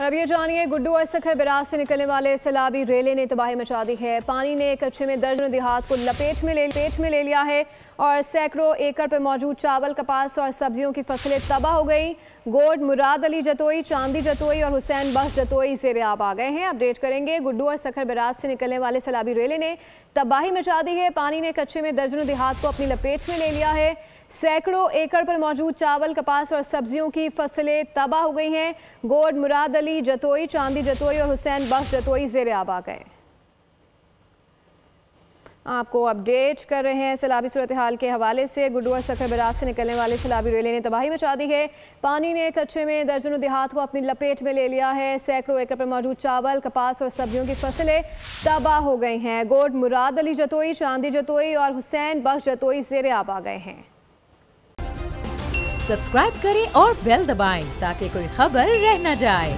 अब ये जानिए, गुड्डू और सखर बिराज से निकलने वाले सैलाबी रेले ने तबाही मचा दी है। पानी ने कच्चे में दर्जनों देहात को लपेट में ले लिया है और सैकड़ों एकड़ पर मौजूद चावल, कपास और सब्जियों की फसलें तबाह हो गई। गोड, मुराद अली जतोई, चांदी जतोई और हुसैन बख्श जतोई ज़ेरे आब आ गए हैं। अपडेट करेंगे। गुड्डू और सखर बिराज से निकलने वाले सैलाबी रेले ने तबाही मचा दी है। पानी ने कच्चे में दर्जनों देहात को अपनी लपेट में ले लिया है। सैकड़ों एकड़ पर मौजूद चावल, कपास और सब्जियों की फसलें तबाह हो गई हैं। गोड, मुराद अली जतोई, चांदी जतोई और हुसैन बख्श जतोई ज़ेरे आब आ गए। आपको अपडेट कर रहे हैं सैलाबी सूरत हाल के हवाले से। गुड्डू और सखर बिराज से निकलने वाले सैलाबी रेले ने तबाही मचा दी है। पानी ने कच्चे में दर्जनों देहात को अपनी लपेट में ले लिया है। सैकड़ों एकड़ पर मौजूद चावल, कपास और सब्जियों की फसलें तबाह हो गई हैं। गोड, मुराद अली जतोई, चांदी जतोई और हुसैन बख्श जतोई ज़ेरे आब आ गए हैं। सब्सक्राइब करें और बेल दबाएं ताकि कोई खबर रह न जाए।